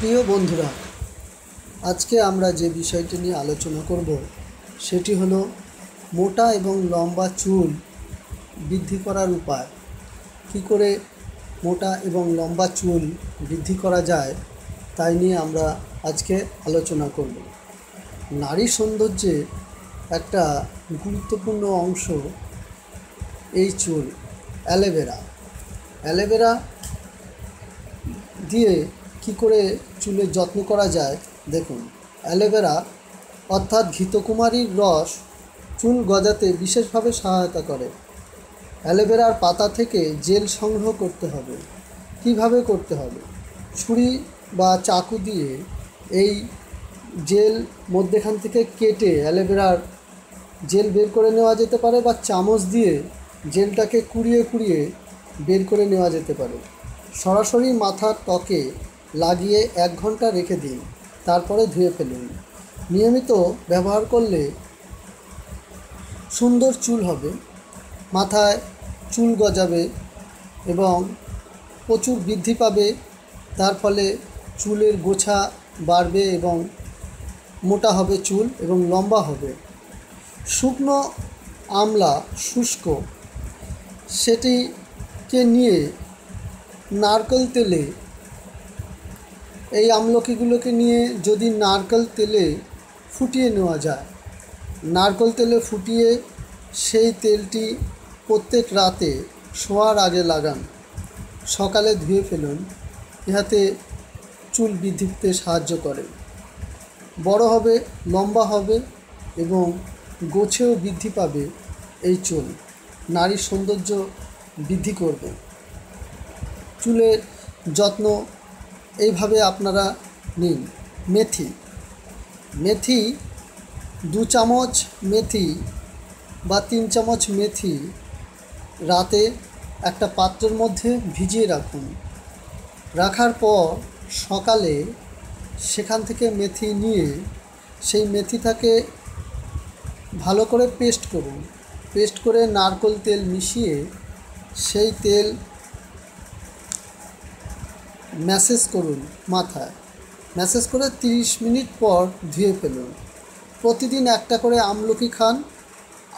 প্রিয় বন্ধুরা, আজকে আমরা যে বিষয়টি নিয়ে আলোচনা করব সেটি হলো মোটা এবং লম্বা চুল বৃদ্ধি করার উপায়। কী করে মোটা এবং লম্বা চুল বৃদ্ধি করা যায় তাই নিয়ে আমরা আজকে আলোচনা করব। নারী সৌন্দর্যে একটা গুরুত্বপূর্ণ অংশ এই চুল। অ্যালোভেরা দিয়ে কি করে চুলের যত্ন করা যায় দেখুন। অ্যালোভেরা অর্থাৎ ঘৃতকুমারীর রস চুল গজাতে বিশেষভাবে সহায়তা করে। অ্যালোভেরার পাতা থেকে জেল সংগ্রহ করতে হবে। কিভাবে করতে হবে? ছুরি বা চাকু দিয়ে এই জেল মধ্যেখান থেকে কেটে অ্যালোভেরার জেল বের করে নেওয়া যেতে পারে, বা চামচ দিয়ে জেলটাকে কুড়িয়ে বের করে নেওয়া যেতে পারে। সরাসরি মাথার ত্বকে লাগিয়ে 1 ঘন্টা রেখে দিন, তারপরে ধুয়ে ফেলুন। নিয়মিত ব্যবহার করলে সুন্দর চুল হবে, মাথায় চুল গজাবে এবং প্রচুর বৃদ্ধি পাবে। তার ফলে চুলের গোছা বাড়বে এবং মোটা হবে চুল এবং লম্বা হবে। শুকনো আমলা শুষ্ক, সেটিকে নিয়ে নারকেল তেলে, এই আমলকিগুলোকে নিয়ে যদি নারকেল তেলে ফুটিয়ে নেওয়া যায়, নারকেল তেলে ফুটিয়ে সেই তেলটি প্রত্যেক রাতে শোয়ার আগে লাগান, সকালে ধুয়ে ফেলুন। ইহাতে চুল বৃদ্ধিতে সাহায্য করে, বড় হবে, লম্বা হবে এবং গোছেও বৃদ্ধি পাবে। এই চুল নারীর সৌন্দর্য বৃদ্ধি করবে। চুলের যত্ন এইভাবে আপনারা নিন। মেথি 2 চামচ মেথি বা 3 চামচ মেথি রাতে একটা পাত্রের মধ্যে ভিজিয়ে রাখুন। রাখার পর সকালে সেখান থেকে মেথি নিয়ে সেই মেথিটাকে ভালো করে পেস্ট করুন। পেস্ট করে নারকেল তেল মিশিয়ে সেই তেল ম্যাসেজ করুন মাথায়। ম্যাসেজ করে 30 মিনিট পর ধুয়ে ফেলুন। প্রতিদিন একটা করে আমলকি খান।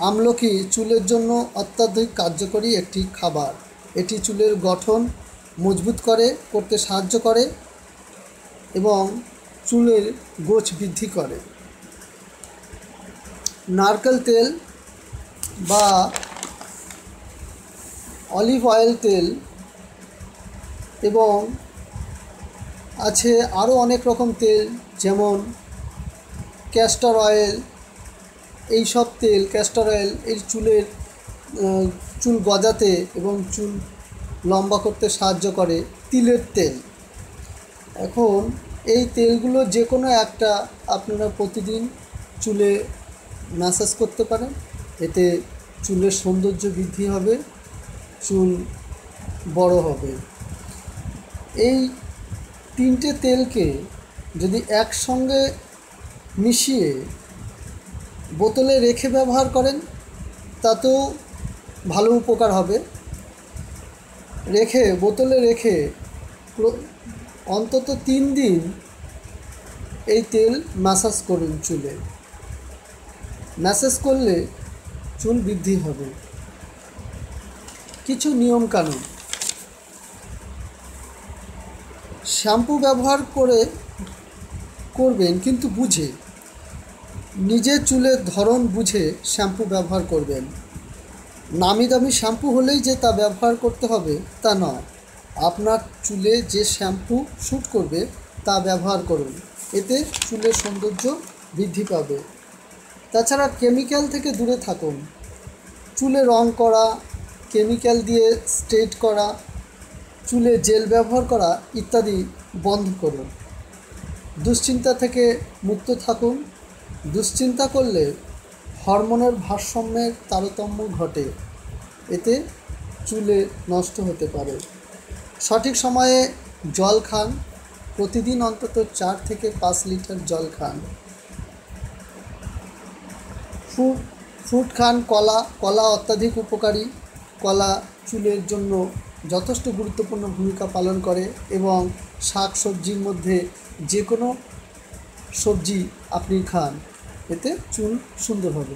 আমলকি চুলের জন্য অত্যাধিক কার্যকরী একটি খাবার। এটি চুলের গঠন মজবুত করতে সাহায্য করে এবং চুলের গোছ বৃদ্ধি করে। নারকেল তেল বা অলিভ অয়েল তেল এবং আছে আরও অনেক রকম তেল, যেমন ক্যাস্টর অয়েল। এই সব তেল, ক্যাস্টর অয়েল এই চুল গজাতে এবং চুল লম্বা করতে সাহায্য করে। তিলের তেল, এখন এই তেলগুলো যে কোনো একটা আপনারা প্রতিদিন চুলে ম্যাসাজ করতে পারেন। এতে চুলের সৌন্দর্য বৃদ্ধি হবে, চুল বড় হবে। এই 3টে তেলকে যদি একসঙ্গে মিশিয়ে বোতলে রেখে ব্যবহার করেন তাতেও ভালো উপকার হবে। বোতলে রেখে অন্তত 3 দিন এই তেল ম্যাসাজ করুন চুলে। ম্যাসাজ করলে চুল বৃদ্ধি হবে। কিছু নিয়মকানুন: শ্যাম্পু ব্যবহার করবেন কিন্তু বুঝে, নিজের চুলের ধরন বুঝে শ্যাম্পু ব্যবহার করবেন। নামি দামি শ্যাম্পু হলেই যে তা ব্যবহার করতে হবে তা নয়। আপনার চুলে যে শ্যাম্পু স্যুট করবে তা ব্যবহার করুন, এতে চুলের সৌন্দর্য বৃদ্ধি পাবে। তাছাড়া কেমিক্যাল থেকে দূরে থাকুন। চুলে রং করা, কেমিক্যাল দিয়ে স্ট্রেট করা, চুলে জেল ব্যবহার করা ইত্যাদি বন্ধ করুন। দুশ্চিন্তা থেকে মুক্ত থাকুন। দুশ্চিন্তা করলে হরমোনের ভারসাম্যের তারতম্য ঘটে, এতে চুলে নষ্ট হতে পারে। সঠিক সময়ে জল খান। প্রতিদিন অন্তত 4 থেকে 5 লিটার জল খান। ফ্রুট খান। কলা অত্যাধিক উপকারী। কলা চুলের জন্য যথেষ্ট গুরুত্বপূর্ণ ভূমিকা পালন করে এবং শাক সবজির মধ্যে যে কোনো সবজি আপনি খান, এতে চুল সুন্দর হবে।